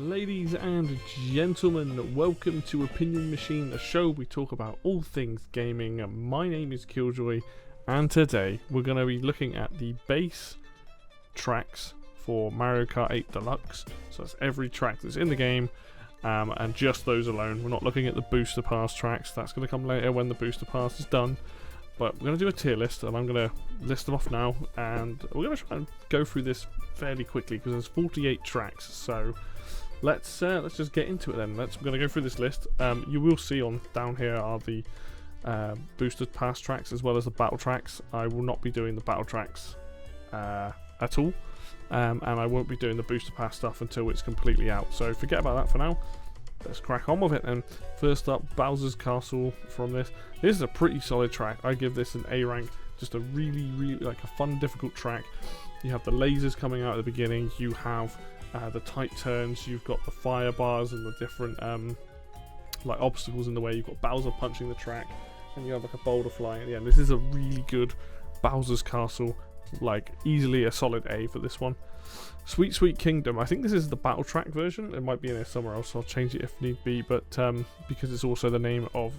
Ladies and gentlemen, welcome to Opinion Machine, the show we talk about all things gaming. My name is Killjoy, and today we're going to be looking at the base tracks for Mario Kart 8 Deluxe. So that's every track that's in the game, and just those alone. We're not looking at the booster pass tracks. That's going to come later when the booster pass is done. But we're going to do a tier list, and I'm going to list them off now, and we're going to try and go through this fairly quickly because there's 48 tracks. So let's just get into it then. We're going to go through this list. You will see on down here are the boosted pass tracks as well as the battle tracks. I will not be doing the battle tracks at all, and I won't be doing the booster pass stuff until it's completely out. So forget about that for now. Let's crack on with it then. First up, Bowser's Castle from this. This is a pretty solid track. I give this an A rank. Just a really like a fun, difficult track. You have the lasers coming out at the beginning. You have the tight turns. You've got the fire bars and the different like obstacles in the way. You've got Bowser punching the track, and you have like a boulder flying at the end. This is a really good Bowser's Castle. Like easily a solid A for this one. Sweet Sweet Kingdom. I think this is the battle track version. It might be in there somewhere else. I'll change it if need be. But because it's also the name of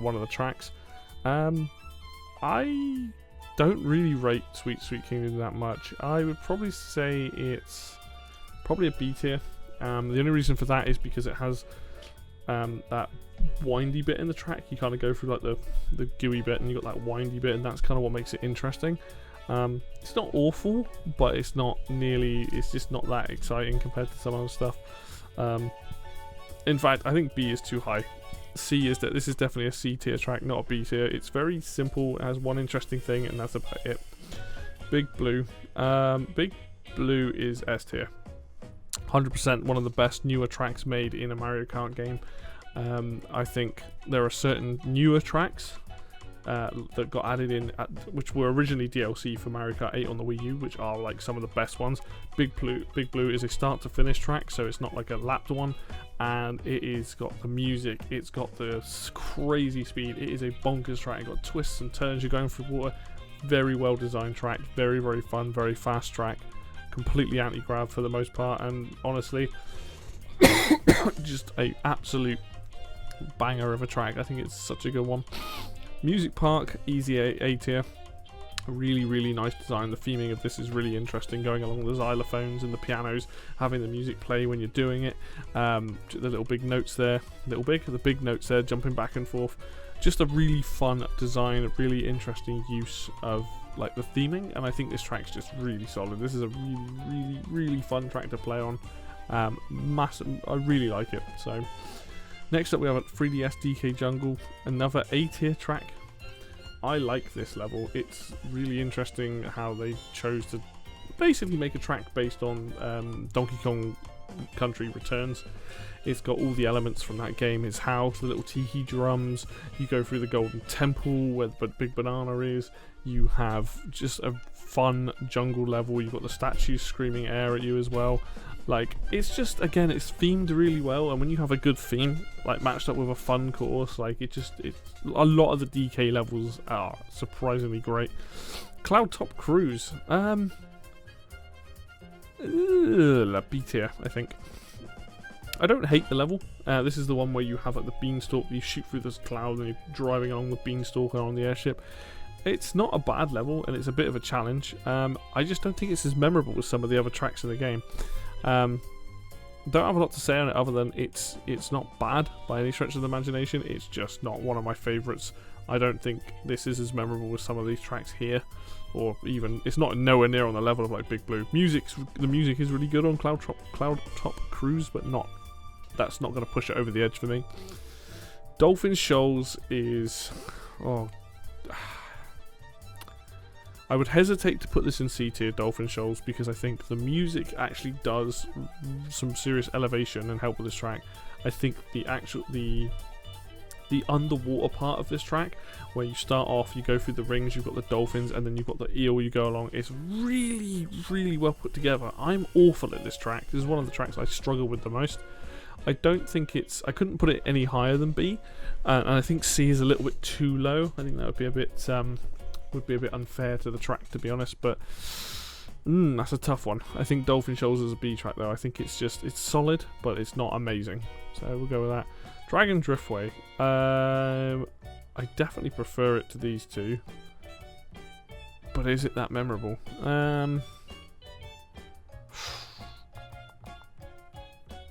one of the tracks, I don't really rate Sweet Sweet Kingdom that much. I would probably say it's probably a B tier. The only reason for that is because it has that windy bit in the track. You kind of go through like the gooey bit, and you got that windy bit, and that's kind of what makes it interesting. It's not awful, but it's not nearly. It's just not that exciting compared to some other stuff. In fact, I think B is too high. C is that this is definitely a C tier track, not a B tier. It's very simple. It has one interesting thing, and that's about it. Big Blue. Big Blue is S tier. 100% one of the best newer tracks made in a Mario Kart game. I think there are certain newer tracks that got added in, which were originally DLC for Mario Kart 8 on the Wii U, which are like some of the best ones. Big Blue is a start to finish track, so it's not like a lapped one, and it is got the music, it's got the crazy speed, it is a bonkers track, it's got twists and turns, you're going through water. Very well designed track, very fun, very fast track, completely anti-grav for the most part, and honestly just a absolute banger of a track. I think it's such a good one. Music Park, easy A tier. Really nice design. The theming of this is really interesting, going along the xylophones and the pianos, having the music play when you're doing it. The little big notes there, the big notes there, jumping back and forth. Just a really fun design, really interesting use of like the theming, and I think this track's just really solid. This is a really fun track to play on. Massive, I really like it. So next up we have a 3DS DK Jungle, another A tier track. I like this level. It's really interesting how they chose to basically make a track based on Donkey Kong Country Returns. It's got all the elements from that game. His house, the little tiki drums. You go through the Golden Temple where the Big Banana is. You have just a fun jungle level. You've got the statues screaming air at you as well. Like, it's just, again, it's themed really well, and when you have a good theme, like, matched up with a fun course, like, it's a lot of the DK levels are surprisingly great. Cloud Top Cruise, B tier, I think. I don't hate the level. This is the one where you have, like, the beanstalk, you shoot through this cloud, and you're driving along the beanstalk on the airship. It's not a bad level, and it's a bit of a challenge. I just don't think it's as memorable as some of the other tracks in the game. Don't have a lot to say on it other than it's not bad by any stretch of the imagination. It's just not one of my favourites. I don't think this is as memorable as some of these tracks here, or even it's not nowhere near on the level of like Big Blue. The music is really good on Cloud Top Cruise, but that's not going to push it over the edge for me. Dolphin Shoals is I would hesitate to put this in C tier, Dolphin Shoals, because I think the music actually does some serious elevation and help with this track. I think the underwater part of this track, where you start off, you go through the rings, you've got the dolphins, and then you've got the eel you go along, it's really well put together. I'm awful at this track. This is one of the tracks I struggle with the most. I don't think I couldn't put it any higher than B, and I think C is a little bit too low. I think that would be a bit unfair to the track, to be honest, but That's a tough one. I think Dolphin Shoals is a B track though. I think it's solid, but it's not amazing. So we'll go with that. Dragon Driftway. I definitely prefer it to these two. But is it that memorable?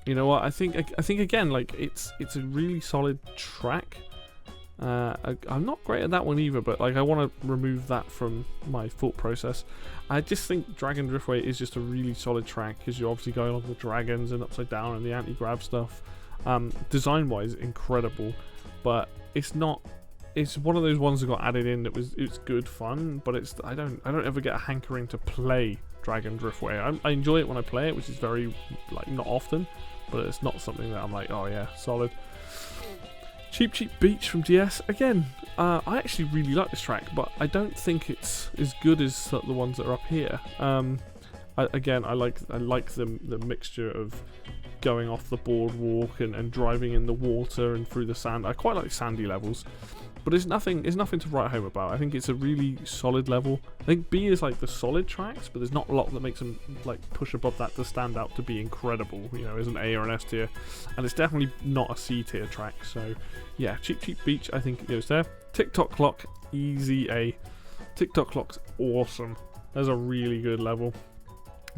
You know what? I think again, like it's a really solid track. I'm not great at that one either, but like I want to remove that from my thought process. I just think Dragon Driftway is just a really solid track because you're obviously going along the dragons and upside down and the anti-grav stuff. Design-wise, incredible, but it's not. It's one of those ones that got added in that it's good fun, but I don't ever get a hankering to play Dragon Driftway. I enjoy it when I play it, which is very like not often, but it's not something that I'm like, oh yeah, solid. Cheap Beach from DS. Again, I actually really like this track, but I don't think it's as good as the ones that are up here. I like the mixture of going off the boardwalk and driving in the water and through the sand. I quite like sandy levels, but it's nothing to write home about. I think it's a really solid level. I think B is like the solid tracks, but there's not a lot that makes them like push above that to stand out to be incredible, you know, as an A or an S tier. And it's definitely not a C tier track. So yeah, Cheap Beach, I think it goes there. TikTok Clock, easy A. TikTok Clock's awesome. That's a really good level.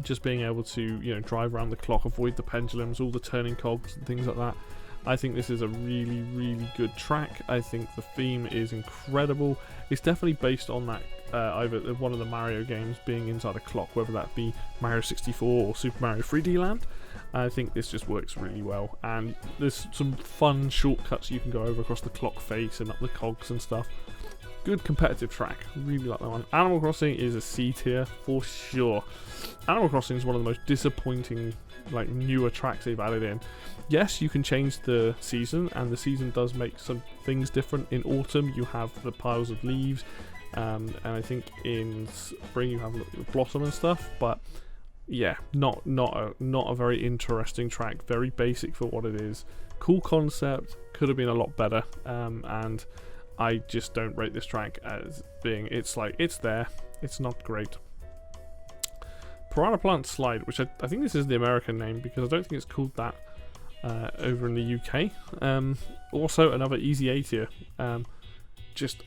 Just being able to, you know, drive around the clock, avoid the pendulums, all the turning cogs and things like that. I think this is a really, really good track. I think the theme is incredible. It's definitely based on that either one of the Mario games being inside a clock, whether that be Mario 64 or Super Mario 3D Land. I think this just works really well, and there's some fun shortcuts you can go over across the clock face and up the cogs and stuff. Good competitive track, really like that one. Animal Crossing is a C tier for sure. Animal Crossing is one of the most disappointing, like, newer tracks they've added in. Yes, you can change the season, and the season does make some things different. In autumn, you have the piles of leaves, and I think in spring you have the blossom and stuff. But yeah, not a very interesting track. Very basic for what it is. Cool concept, could have been a lot better, and I just don't rate this track as being, it's there, it's not great. Piranha Plant Slide, which I think this is the American name because I don't think it's called that over in the UK. Also another easy A tier. Just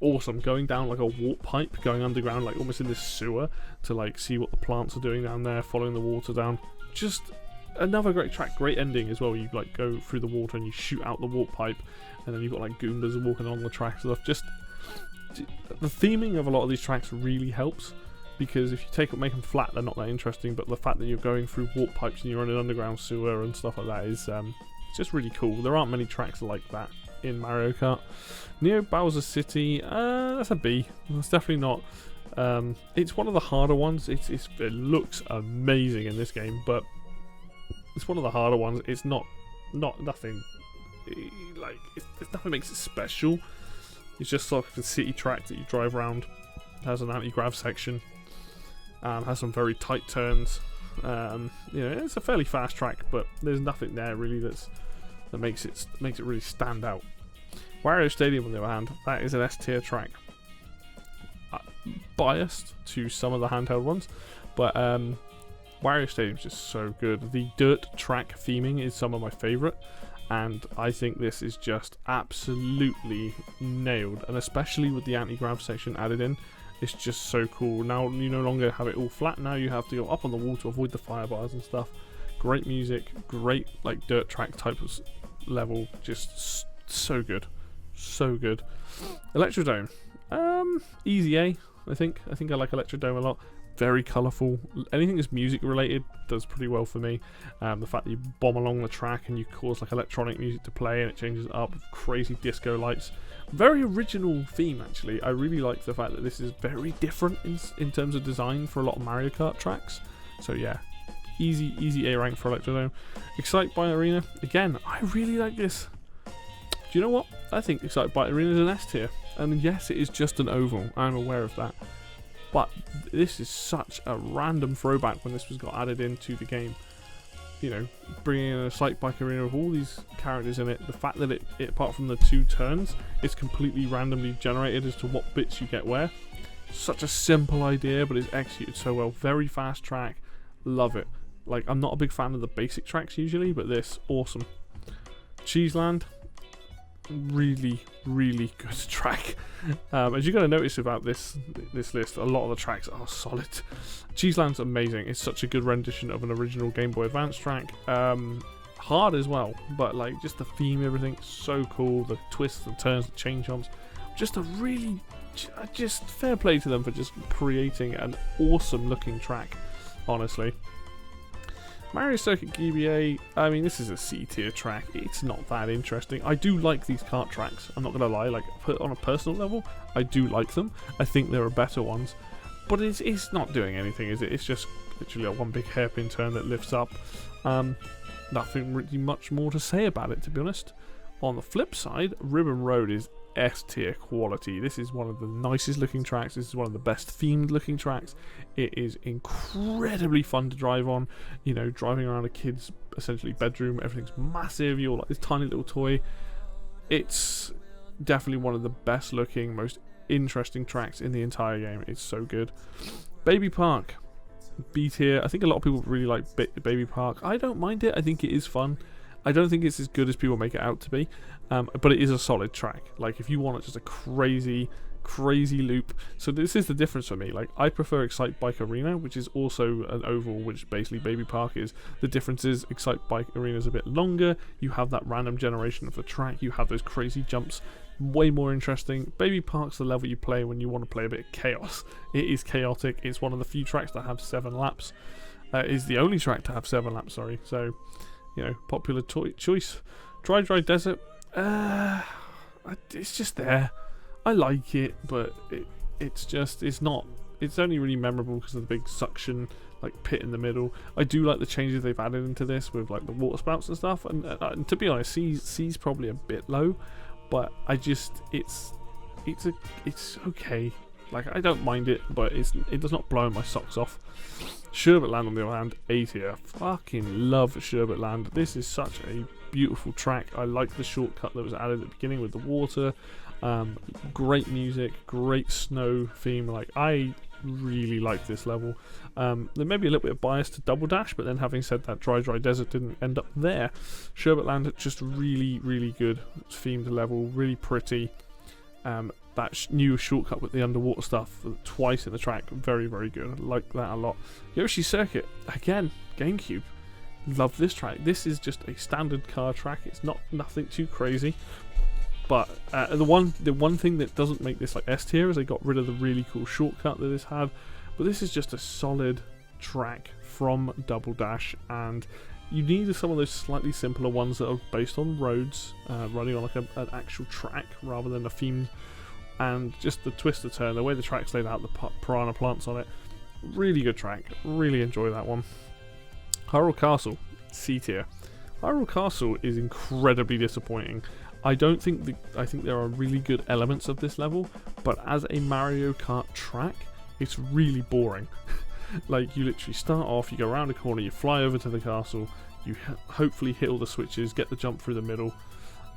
awesome, going down like a warp pipe, going underground like almost in this sewer to like see what the plants are doing down there, following the water down. Just another great track, great ending as well. You like go through the water and you shoot out the warp pipe, and then you've got like Goombas walking along the track and stuff. Just the theming of a lot of these tracks really helps, because if you make them flat, they're not that interesting. But the fact that you're going through warp pipes and you're in an underground sewer and stuff like that is it's just really cool. There aren't many tracks like that in Mario Kart. Neo Bowser City, that's a B. It's definitely not. It's one of the harder ones. It looks amazing in this game, but it's one of the harder ones. It's not nothing like nothing makes it special. It's just like a city track that you drive around. It has an anti-grav section. Has some very tight turns. You know, it's a fairly fast track, but there's nothing there really that makes it really stand out. Wario Stadium, on the other hand, that is an S tier track. Biased to some of the handheld ones, but Wario Stadium is just so good. The dirt track theming is some of my favourite, and I think this is just absolutely nailed, and especially with the anti-grav section added in, it's just so cool. Now you no longer have it all flat, now you have to go up on the wall to avoid the fire bars and stuff. Great music, great like dirt track type of level, just so good. So good. Electrodome. Easy A, I think. I like Electrodome a lot. Very colourful. Anything that's music related does pretty well for me. The fact that you bomb along the track and you cause like electronic music to play and it changes it up with crazy disco lights. Very original theme, actually. I really like the fact that this is very different in terms of design for a lot of Mario Kart tracks. So yeah, easy A rank for Electrodome. Excite Bike Arena. Again, I really like this. Do you know what? I think Excite Bike Arena is an S tier. And yes, it is just an oval. I'm aware of that. But this is such a random throwback when this got added into the game. You know, bringing in a Excite Bike Arena with all these characters in it. The fact that it apart from the two turns, it's completely randomly generated as to what bits you get where. Such a simple idea, but it's executed so well. Very fast track, love it. Like, I'm not a big fan of the basic tracks usually, but this, awesome. Cheeseland, really, really good track. As you're going to notice about this list, a lot of the tracks are solid. Cheeseland's amazing. It's such a good rendition of an original Game Boy Advance track. Hard as well, but like just the theme, everything, so cool. The twists, the turns, the chain jumps. Just a really, just fair play to them for just creating an awesome looking track, honestly. Mario Circuit GBA, I mean, this is a C tier track. It's not that interesting. I do like these kart tracks, I'm not going to lie. Like, on a personal level, I do like them. I think there are better ones. But it's not doing anything, is it? It's just literally a one big hairpin turn that lifts up. Nothing really much more to say about it, to be honest. On the flip side, Ribbon Road is S tier quality. This is one of the nicest looking tracks. This is one of the best themed looking tracks. It is incredibly fun to drive on. You know, driving around a kid's essentially bedroom, everything's massive. You're like this tiny little toy. It's definitely one of the best looking, most interesting tracks in the entire game. It's so good. Baby Park, B tier. I think a lot of people really like Baby Park. I don't mind it. I think it is fun. I don't think it's as good as people make it out to be, but it is a solid track. Like, if you want just a crazy loop. So this is the difference for me. Like, I prefer Excite Bike Arena, which is also an oval, which basically Baby Park is. The difference is Excite Bike Arena is a bit longer. You have that random generation of the track. You have those crazy jumps. Way more interesting. Baby Park's the level you play when you want to play a bit of chaos. It is chaotic. It's one of the few tracks that have 7 laps. It is the only track to have 7 laps, sorry. So, you know, popular choice. Dry Desert. It's just there. I like it, but it's not. It's only really memorable because of the big suction like pit in the middle. I do like the changes they've added into this with like the water spouts and stuff. And to be honest, C's probably a bit low, but I just it's okay. Like, I don't mind it, but it does not blow my socks off. Sherbetland, on the other hand, A tier. Fucking love Sherbetland. This is such a beautiful track. I like the shortcut that was added at the beginning with the water. Great music, great snow theme. Like, I really like this level. There may be a little bit of bias to Double Dash, but then having said that, Dry Desert didn't end up there. Sherbetland, just really, really good themed level, really pretty. That new shortcut with the underwater stuff twice in the track, very, very good. I like that a lot. Yoshi Circuit, again, GameCube. Love this track. This is just a standard car track. It's nothing too crazy. But the one thing that doesn't make this like S tier is they got rid of the really cool shortcut that this had. But this is just a solid track from Double Dash, and you need some of those slightly simpler ones that are based on roads, running on like an actual track rather than a themed. And just the twister turn, the way the track's laid out, the piranha plants on it, really good track. Really enjoy that one. Hyrule Castle, C tier. Hyrule Castle is incredibly disappointing. I think there are really good elements of this level, but as a Mario Kart track, it's really boring. Like, you literally start off, you go around a corner, you fly over to the castle, you hopefully hit all the switches, get the jump through the middle,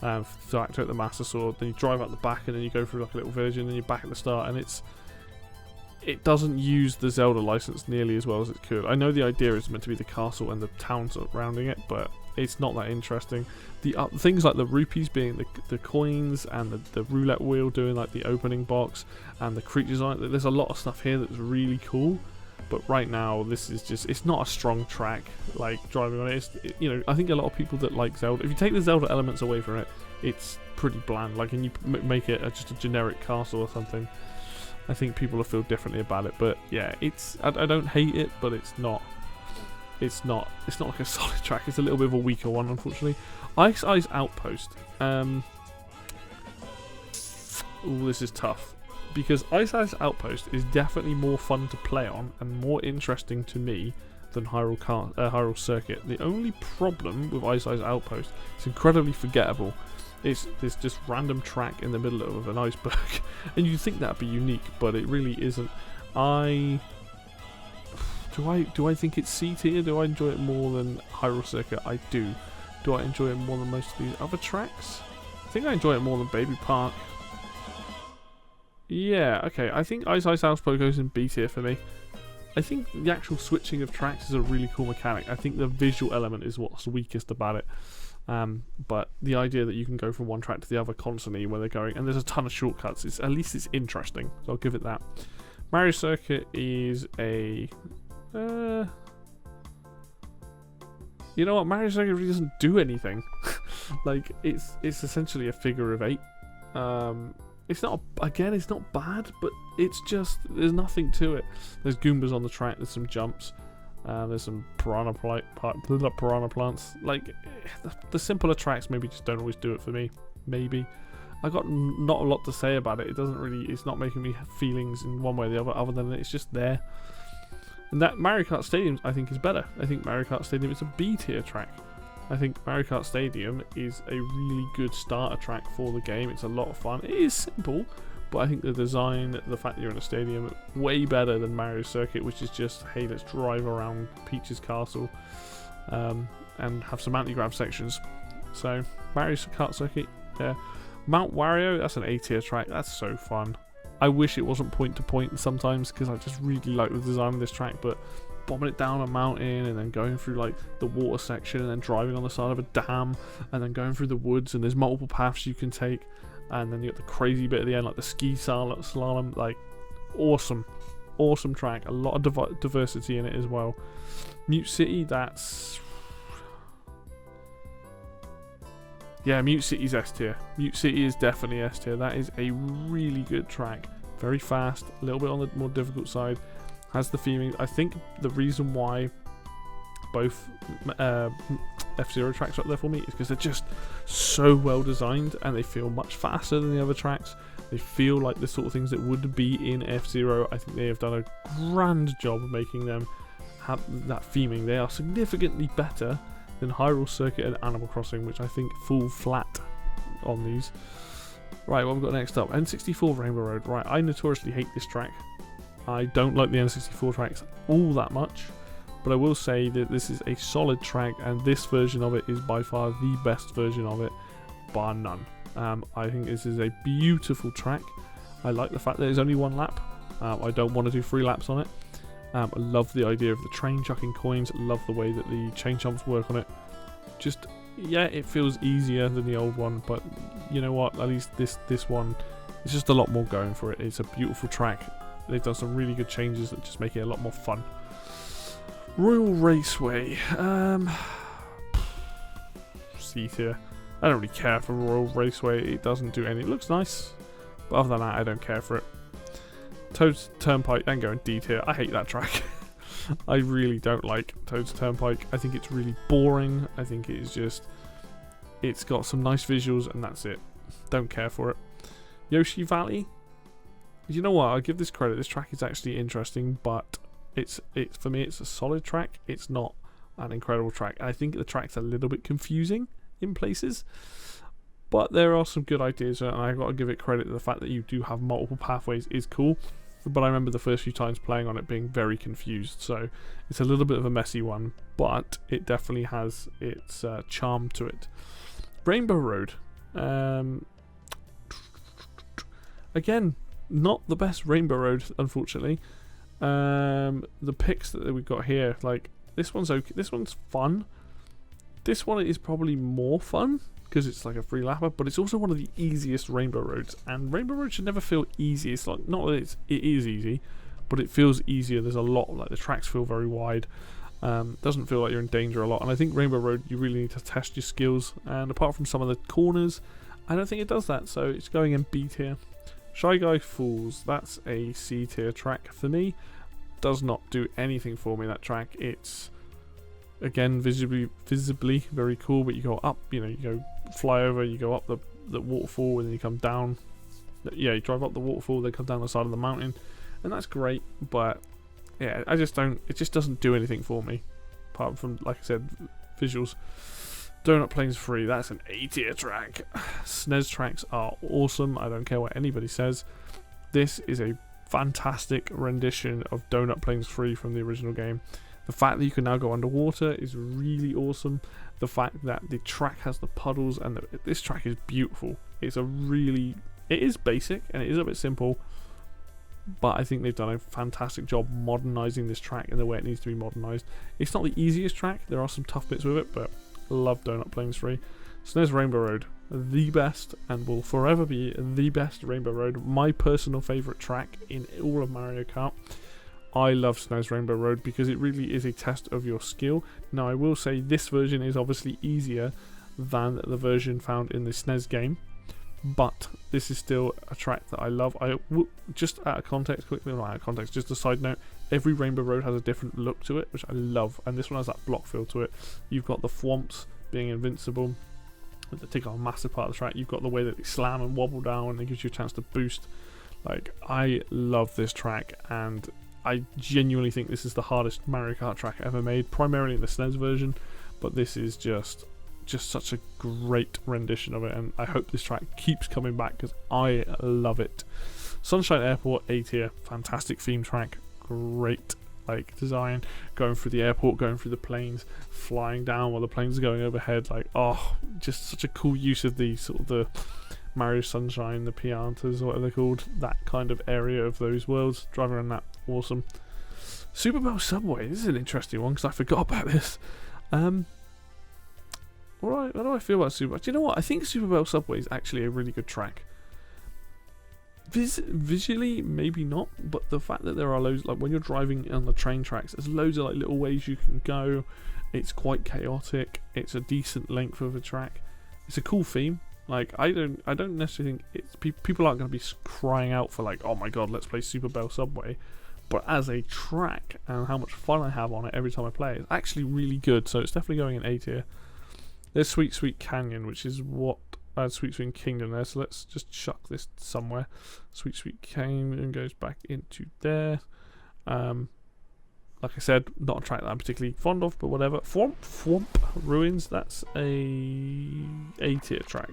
to activate the Master Sword, then you drive out the back, and then you go through like a little village, and then you're back at the start, and it doesn't use the Zelda license nearly as well as it could. I know the idea is meant to be the castle and the towns surrounding it, but it's not that interesting. The things like the rupees being the coins, and the roulette wheel doing like the opening box, and the creatures on it, there's a lot of stuff here that's really cool. But right now, this is just, it's not a strong track, like, driving on it. You know, I think a lot of people that like Zelda, if you take the Zelda elements away from it, it's pretty bland. Like, and you make it just a generic castle or something, I think people will feel differently about it. But yeah, I don't hate it, but it's not like a solid track. It's a little bit of a weaker one, unfortunately. Ice Ice Outpost. Ooh, this is tough, because Ice Ice Outpost is definitely more fun to play on and more interesting to me than Hyrule Circuit. The only problem with Ice Ice Outpost, it's incredibly forgettable. It's this just random track in the middle of an iceberg, and you'd think that'd be unique, but it really isn't. Do I think it's C tier? Do I enjoy it more than Hyrule Circuit? I do. Do I enjoy it more than most of these other tracks? I think I enjoy it more than Baby Park. Yeah, okay. I think Ice Ice House Poco's in B tier for me. I think the actual switching of tracks is a really cool mechanic. I think the visual element is what's weakest about it. But the idea that you can go from one track to the other constantly where they're going, and there's a ton of shortcuts, at least it's interesting, so I'll give it that. Mario Circuit is a... you know what, Mario Circuit really doesn't do anything. Like, it's essentially a figure of 8. It's not, again, it's not bad, but it's just, there's nothing to it. There's Goombas on the track, there's some jumps, there's some piranha plants. Like, the simpler tracks maybe just don't always do it for me. Maybe. I got not a lot to say about it. It doesn't really, it's not making me have feelings in one way or the other than it's just there. And that Mario Kart Stadium, I think, is better. I think Mario Kart Stadium is a B tier track. I think Mario Kart Stadium is a really good starter track for the game. It's a lot of fun. It is simple, but I think the design, the fact that you're in a stadium, way better than Mario Circuit, which is just, hey, let's drive around Peach's castle and have some anti-grav sections. So, Mario Kart Circuit, yeah. Mount Wario, that's an A tier track. That's so fun. I wish it wasn't point to point sometimes, because I just really like the design of this track, but bombing it down a mountain and then going through like the water section and then driving on the side of a dam and then going through the woods, and there's multiple paths you can take, and then you got the crazy bit at the end, like the ski slalom. Like, awesome track. A lot of diversity in it as well. Mute City, that's... yeah, Mute City's S tier. Mute City is definitely S tier. That is a really good track. Very fast, a little bit on the more difficult side. Has the theming. I think the reason why both F-Zero tracks are up there for me is because they're just so well designed and they feel much faster than the other tracks. They feel like the sort of things that would be in F-Zero. I think they have done a grand job of making them have that theming. They are significantly better than Hyrule Circuit and Animal Crossing, which I think fall flat on these. Right, what we've got next up, N64 Rainbow Road. Right, I notoriously hate this track. I don't like the N64 tracks all that much, but I will say that this is a solid track, and this version of it is by far the best version of it, bar none. I think this is a beautiful track. I like the fact that there's only one lap. I don't want to do 3 laps on it. I love the idea of the train chucking coins. I love the way that the chain jumps work on it. Just, yeah, it feels easier than the old one, but you know what? At least this one, it's just a lot more going for it. It's a beautiful track. They've done some really good changes that just make it a lot more fun. Royal Raceway. C tier. I don't really care for Royal Raceway. It doesn't do any. It looks nice, but other than that, I don't care for it. Toad's Turnpike, then go in D tier. I hate that track. I really don't like Toad's Turnpike. I think it's really boring. I think it's just... it's got some nice visuals and that's it. Don't care for it. Yoshi Valley. You know what? I'll give this credit. This track is actually interesting, but it's for me, it's a solid track. It's not an incredible track. I think the track's a little bit confusing in places, but there are some good ideas, and I've got to give it credit. The fact that you do have multiple pathways is cool, but I remember the first few times playing on it being very confused, so it's a little bit of a messy one, but it definitely has its charm to it. Rainbow Road. Again, not the best Rainbow Road, unfortunately. The picks that we've got here, like, this one's okay. This one's fun. This one is probably more fun because it's like a free lapper, but it's also one of the easiest Rainbow Roads. And Rainbow Road should never feel easy. It's like, not that it is easy, but it feels easier. There's a lot, like the tracks feel very wide. Doesn't feel like you're in danger a lot. And I think Rainbow Road, you really need to test your skills. And apart from some of the corners, I don't think it does that. So it's going in B tier. Shy Guy Falls, that's a C tier track for me. Does not do anything for me, that track. It's, again, visibly very cool, but you go up, you go fly over, you go up the waterfall, and then you come down. Yeah, you drive up the waterfall, then come down the side of the mountain, and that's great, but yeah, it just doesn't do anything for me, apart from, like I said, visuals. Donut Plains 3, that's an A tier track. SNES tracks are awesome, I don't care what anybody says. This is a fantastic rendition of Donut Plains 3 from the original game. The fact that you can now go underwater is really awesome. The fact that the track has the puddles, and this track is beautiful. It is basic and it is a bit simple, but I think they've done a fantastic job modernising this track in the way it needs to be modernised. It's not the easiest track, there are some tough bits with it, but love Donut Plains 3. SNES Rainbow Road, the best, and will forever be the best Rainbow Road. My personal favourite track in all of Mario Kart. I love SNES Rainbow Road because it really is a test of your skill. Now I will say this version is obviously easier than the version found in the SNES game, but this is still a track that I love. Just out of context, quickly, not out of context, just a side note, every Rainbow Road has a different look to it, which I love, and this one has that block feel to it. You've got the thwomps being invincible, they take up a massive part of the track. You've got the way that they slam and wobble down, and it gives you a chance to boost. Like, I love this track, and I genuinely think this is the hardest Mario Kart track ever made, primarily in the SNES version, but this is just such a great rendition of it, and I hope this track keeps coming back because I love it. Sunshine Airport, A tier, fantastic theme track, great like design, going through the airport, going through the planes, flying down while the planes are going overhead, like, oh, just such a cool use of the sort of the Mario Sunshine, the Piantas, or whatever they're called, that kind of area of those worlds, driving around that, awesome. Super Bell Subway, this is an interesting one because I forgot about this. Alright, how do I feel about Super Bell? Do you know what? I think Super Bell Subway is actually a really good track. Visually, maybe not, but the fact that there are loads, like when you're driving on the train tracks, there's loads of like little ways you can go. It's quite chaotic. It's a decent length of a track. It's a cool theme. Like, I don't necessarily think it's people aren't going to be crying out for like, oh my god, let's play Super Bell Subway. But as a track and how much fun I have on it every time I play, it's actually really good. So it's definitely going in A tier. There's Sweet Sweet Canyon, which is what I had Sweet Sweet Kingdom there, so let's just chuck this somewhere. Sweet Sweet Canyon goes back into there. Like I said, not a track that I'm particularly fond of, but whatever. Thwomp Ruins, that's a tier track.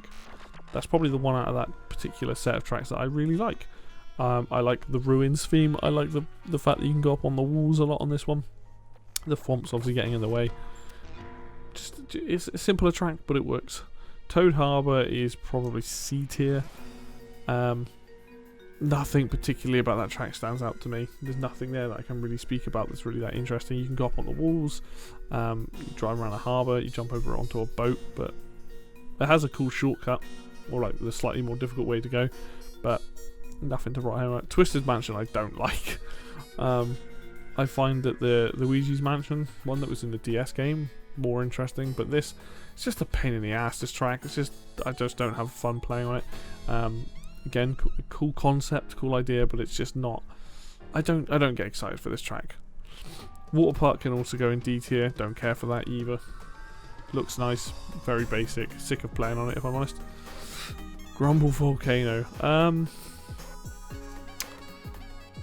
That's probably the one out of that particular set of tracks that I really like. I like the Ruins theme. I like the fact that you can go up on the walls a lot on this one. The Thwomp's obviously getting in the way. It's a simpler track, but it works. Toad Harbor is probably C tier. Nothing particularly about that track stands out to me. There's nothing there that I can really speak about that's really that interesting. You can go up on the walls, you drive around a harbour, you jump over onto a boat, but it has a cool shortcut, or like the slightly more difficult way to go, but nothing to write home about. Twisted Mansion I don't like. I find that the Luigi's Mansion, one that was in the DS game, more interesting, but this, it's just a pain in the ass, this track. It's just, I just don't have fun playing on it. Again, cool concept, cool idea, but it's just not, I don't get excited for this track. Water Park can also go in D tier, don't care for that either. Looks nice, very basic, sick of playing on it if I'm honest. Grumble Volcano,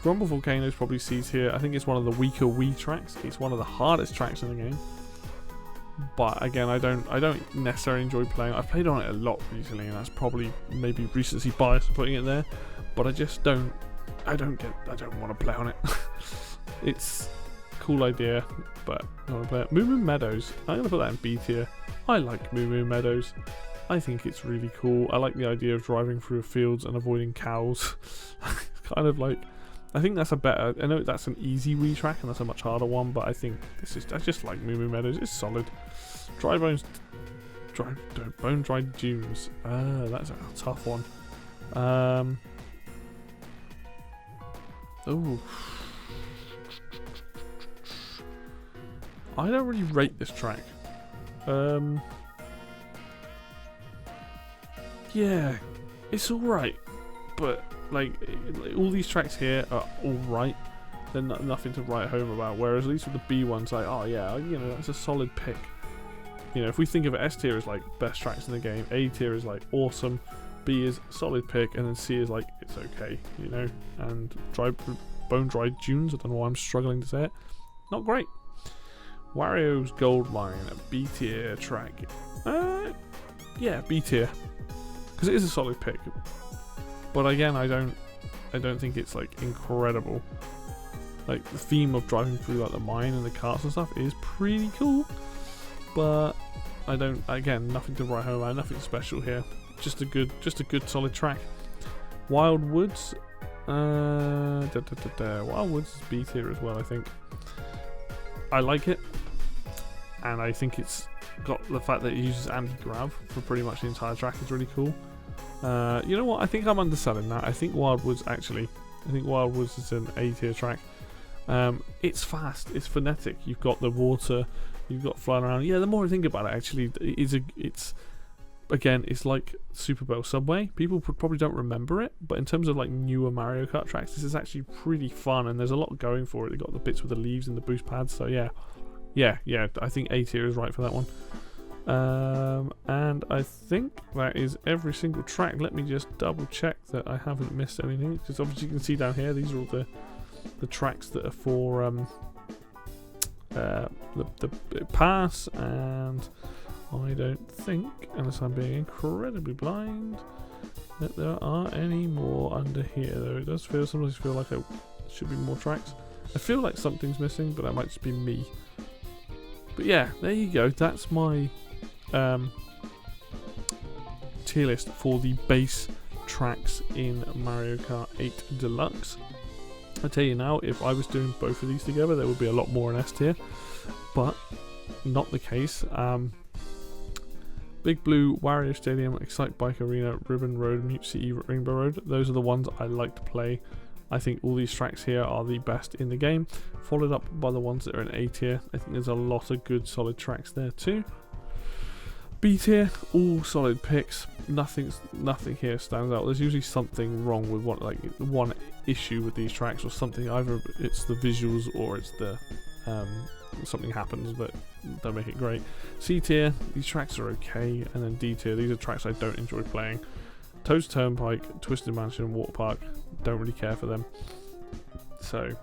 Grumble Volcano is probably C tier. I think it's one of the weaker Wii tracks. It's one of the hardest tracks in the game. But again, I don't necessarily enjoy playing. I've played on it a lot recently, and that's probably maybe recency bias putting it there. But I just don't want to play on it. It's a cool idea, but I don't want to play it. Moo Moo Meadows, I'm gonna put that in B tier. I like Moo Moo Meadows. I think it's really cool. I like the idea of driving through fields and avoiding cows. It's kind of like, I think that's a better, I know that's an easy Wii track and that's a much harder one, but I think this is, I just like Moo Moo Meadows, it's solid. Bone Dried Dunes, that's a tough one. Oh, I don't really rate this track. Yeah, it's alright, but like all these tracks here are alright. They're nothing to write home about. Whereas at least with the B ones, like, oh yeah, you know, that's a solid pick. You know, if we think of it, S tier as like best tracks in the game, A tier is like awesome, B is solid pick, and then C is like it's okay, you know. And Bone Dried Dunes, I don't know why I'm struggling to say it, not great. Wario's Gold Mine, a B tier track. Yeah, B tier, because it is a solid pick. But again, I don't think it's like incredible. Like the theme of driving through like the mine and the carts and stuff is pretty cool, but again, nothing to write home about, nothing special here. Just a good solid track. Wild Woods, Wildwoods is B tier as well, I think. I like it, and I think it's got the fact that it uses anti-grav for pretty much the entire track is really cool. You know what? I think I'm underselling that. I think Wildwoods is an A tier track. It's fast, it's frenetic. You've got the water, you've got flying around. Yeah, the more I think about it, actually, it's again, it's like Super Bowl Subway. People probably don't remember it, but in terms of like newer Mario Kart tracks, this is actually pretty fun, and there's a lot going for it. They've got the bits with the leaves and the boost pads, so yeah, I think A tier is right for that one. And I think that is every single track. Let me just double check that I haven't missed anything, because obviously you can see down here, these are all the tracks that are for the pass, and I don't think, unless I'm being incredibly blind, that there are any more under here. Though it does sometimes feel like there should be more tracks. I feel like something's missing, but that might just be me. But yeah, there you go. That's my tier list for the base tracks in Mario Kart 8 Deluxe. I tell you now, if I was doing both of these together, there would be a lot more in S tier, but not the case. Big Blue, Wario Stadium, Excite Bike Arena, Ribbon Road, Mute City, Rainbow Road. Those are the ones I like to play. I think all these tracks here are the best in the game, followed up by the ones that are in A tier. I think there's a lot of good solid tracks there too. B tier, all solid picks. Nothing here stands out. There's usually something wrong with one issue with these tracks, or something. Either it's the visuals or it's the something happens but don't make it great. C tier, these tracks are okay, and then D tier, these are tracks I don't enjoy playing. Toad's Turnpike, Twisted Mansion, Water Park, don't really care for them. So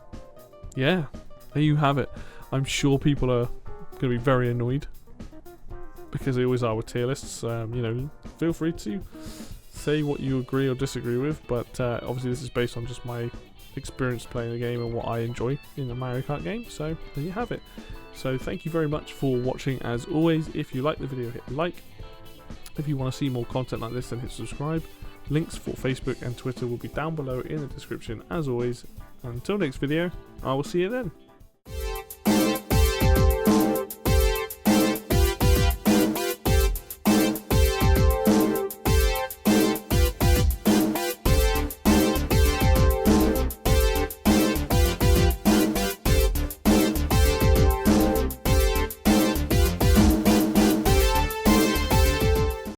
yeah, there you have it. I'm sure people are going to be very annoyed, because they always are with tier lists. You know, feel free to say what you agree or disagree with, but obviously this is based on just my experience playing the game and what I enjoy in the Mario Kart game. So there you have it. So thank you very much for watching. As always, if you like the video, hit like. If you want to see more content like this, then hit subscribe. Links for Facebook and Twitter will be down below in the description as always. Until next video, I will see you then.